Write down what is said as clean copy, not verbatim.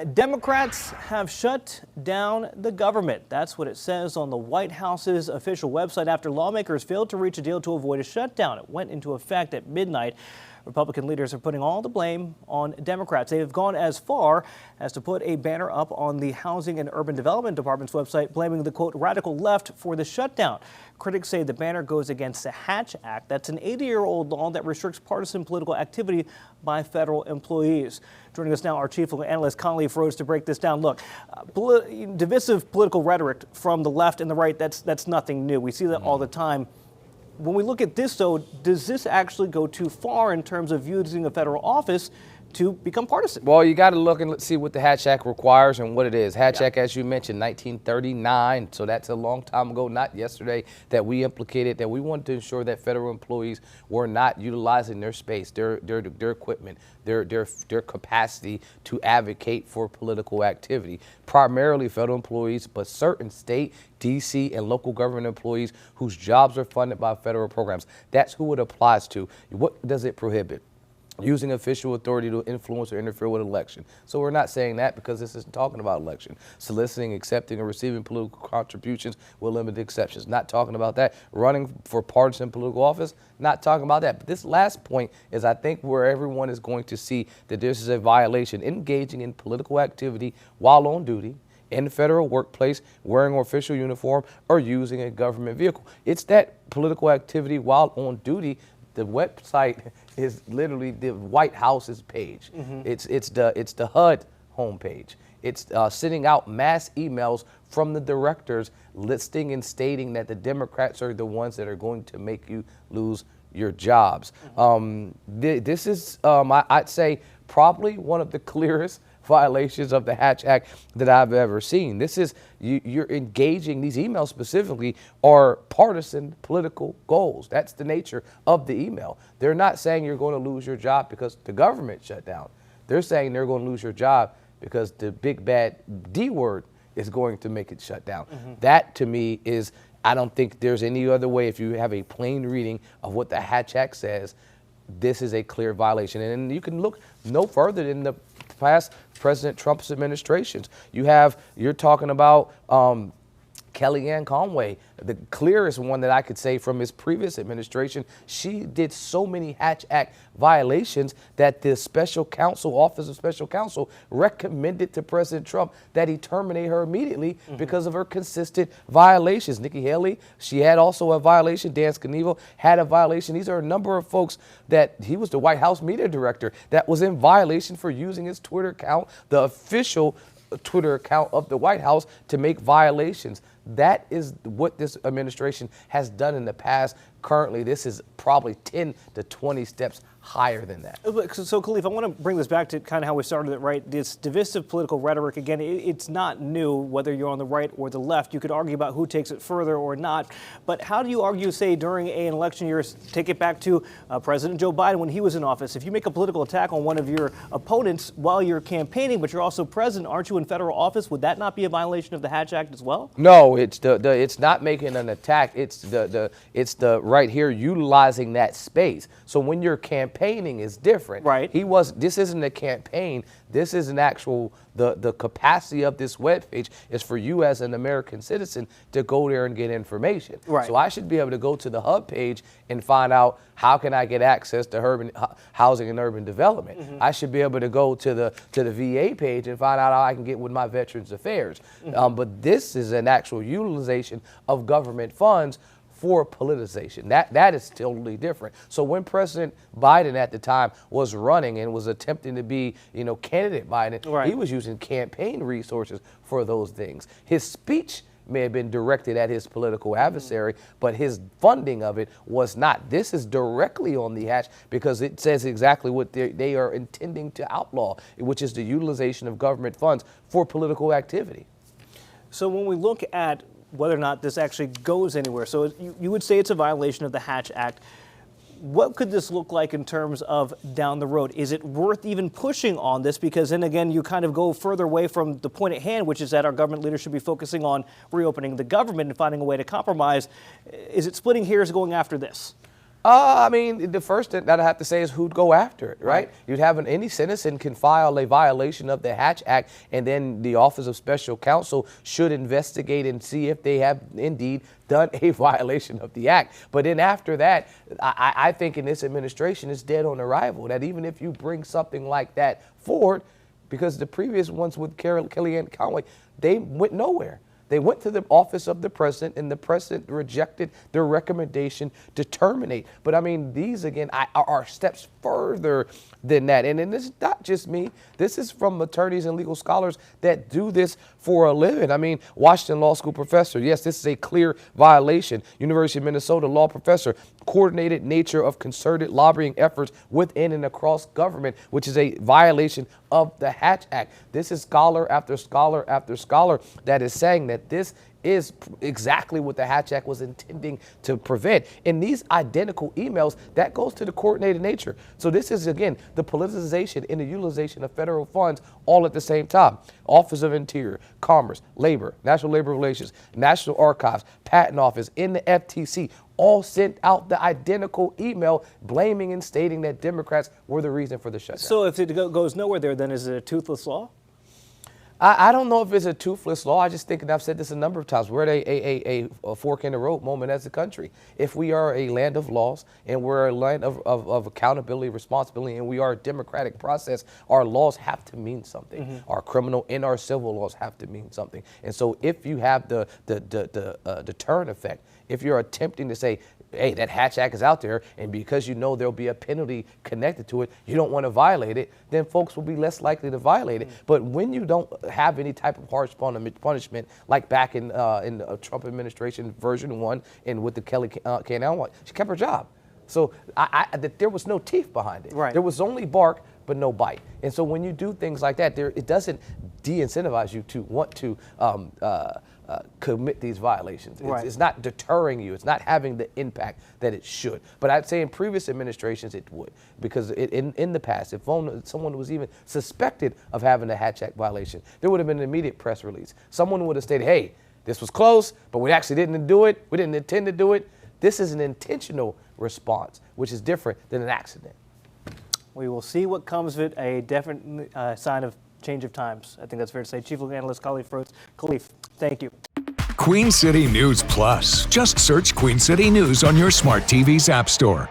Democrats have shut down the government. That's what it says on the White House's official website after lawmakers failed to reach a deal to avoid a shutdown. It went into effect at midnight. Republican leaders are putting all the blame on Democrats. They have gone as far as to put a banner up on the Housing and Urban Development Department's website blaming the, quote, radical left for the shutdown. Critics say the banner goes against the Hatch Act. That's an 80-year-old law that restricts partisan political activity by federal employees. Joining us now, our chief analyst, Conley Froze, to break this down. Look, divisive political rhetoric from the left and the right, that's nothing new. We see that all the time. When we look at this, though, does this actually go too far in terms of using a federal office to become partisan? Well, you got to look and see what the Hatch Act requires and what it is. Hatch Act, as you mentioned, 1939, so that's a long time ago, not yesterday, that we implicated that we wanted to ensure that federal employees were not utilizing their space, their equipment, their capacity to advocate for political activity. Primarily federal employees, but certain state, D.C. and local government employees whose jobs are funded by federal programs. That's who it applies to. What does it prohibit? Using official authority to influence or interfere with election. So we're not saying that because this isn't talking about election. Soliciting, accepting, or receiving political contributions with limited exceptions. Not talking about that. Running for partisan political office, not talking about that. But this last point is, I think, where everyone is going to see that this is a violation. Engaging in political activity while on duty, in the federal workplace, wearing an official uniform, or using a government vehicle. It's that political activity while on duty. The website is literally the White House's page. It's the HUD homepage. It's sending out mass emails from the directors listing and stating that the Democrats are the ones that are going to make you lose your jobs. This is, I'd say, probably one of the clearest violations of the Hatch Act that I've ever seen. This is, you're engaging, these emails specifically are partisan political goals. That's the nature of the email. They're not saying you're going to lose your job because the government shut down. They're saying they're going to lose your job because the big bad D word is going to make it shut down. That to me is, I don't think there's any other way. If you have a plain reading of what the Hatch Act says, this is a clear violation. And you can look no further than the past President Trump's administrations. You're talking about Kellyanne Conway, the clearest one that I could say from his previous administration. She did so many Hatch Act violations that the special counsel, Office of Special Counsel, recommended to President Trump that he terminate her immediately because of her consistent violations. Nikki Haley, she had also a violation. Dan Scavino had a violation. These are a number of folks that he was the White House media director that was in violation for using his Twitter account, the official Twitter account of the White House, to make violations. That is what this administration has done in the past. Currently, this is probably 10 to 20 steps higher than that. So, Khalif, I want to bring this back to kind of how we started it, right? This divisive political rhetoric, again, it's not new, whether you're on the right or the left. You could argue about who takes it further or not. But how do you argue, say, during an election year, take it back to President Joe Biden when he was in office? If you make a political attack on one of your opponents while you're campaigning, but you're also president, aren't you in federal office? Would that not be a violation of the Hatch Act as well? No, it's not making an attack. It's the right here utilizing that space. So when you're campaigning is different. Right. This isn't a campaign. This is an actual, the capacity of this webpage is for you as an American citizen to go there and get information. Right. So I should be able to go to the HUD page and find out how can I get access to housing and urban development. I should be able to go to the VA page and find out how I can get with my Veterans Affairs. But this is an actual utilization of government funds for politicization. That is totally different. So when President Biden at the time was running and was attempting to be, candidate Biden, he was using campaign resources for those things. His speech may have been directed at his political adversary, but his funding of it was not. This is directly on the Hatch because it says exactly what they are intending to outlaw, which is the utilization of government funds for political activity. So when we look at whether or not this actually goes anywhere, so you would say it's a violation of the Hatch Act. What could this look like in terms of down the road? Is it worth even pushing on this? Because then again, you kind of go further away from the point at hand, which is that our government leaders should be focusing on reopening the government and finding a way to compromise. Is it splitting hairs going after this? I mean, the first thing that I have to say is who'd go after it, right? You'd have any citizen can file a violation of the Hatch Act, and then the Office of Special Counsel should investigate and see if they have indeed done a violation of the act. But then after that, I think in this administration it's dead on arrival that even if you bring something like that forward, because the previous ones with Kellyanne Conway, they went nowhere. They went to the office of the president, and the president rejected their recommendation to terminate. But I mean, these again are steps further than that. And it's not just me. This is from attorneys and legal scholars that do this for a living. I mean, Washington Law School professor, yes, this is a clear violation. University of Minnesota law professor, coordinated nature of concerted lobbying efforts within and across government, which is a violation of the Hatch Act. This is scholar after scholar after scholar that is saying that this is exactly what the Hatch Act was intending to prevent. In these identical emails, that goes to the coordinated nature. So this is, again, the politicization and the utilization of federal funds all at the same time. Office of Interior, Commerce, Labor, National Labor Relations, National Archives, Patent Office, in the FTC, all sent out the identical email blaming and stating that Democrats were the reason for the shutdown. So if it goes nowhere there, then is it a toothless law? I don't know if it's a toothless law. I just think, and I've said this a number of times, we're at a fork in the road moment as a country. If we are a land of laws and we're a land of accountability, responsibility, and we are a democratic process, our laws have to mean something. Mm-hmm. Our criminal and our civil laws have to mean something. And so if you have the deterrent effect, if you're attempting to say, hey, that Hatch Act is out there, and because you know there'll be a penalty connected to it, you don't want to violate it, then folks will be less likely to violate it. But when you don't have any type of harsh punishment, like back in the Trump administration version 1 and with the Kellyanne one, she kept her job. So there was no teeth behind it. Right. There was only bark, but no bite. And so when you do things like that, it doesn't de-incentivize you to want to commit these violations. It's not deterring you. It's not having the impact that it should. But I'd say in previous administrations it would, because in the past, if someone was even suspected of having a Hatch Act violation, there would have been an immediate press release. Someone would have stated, hey, this was close, but we actually didn't do it. We didn't intend to do it. This is an intentional response, which is different than an accident. We will see what comes of it, a definite sign of change of times. I think that's fair to say. Chief Legal Analyst Khalif, thank you. Queen City News Plus. Just search Queen City News on your smart TV's app store.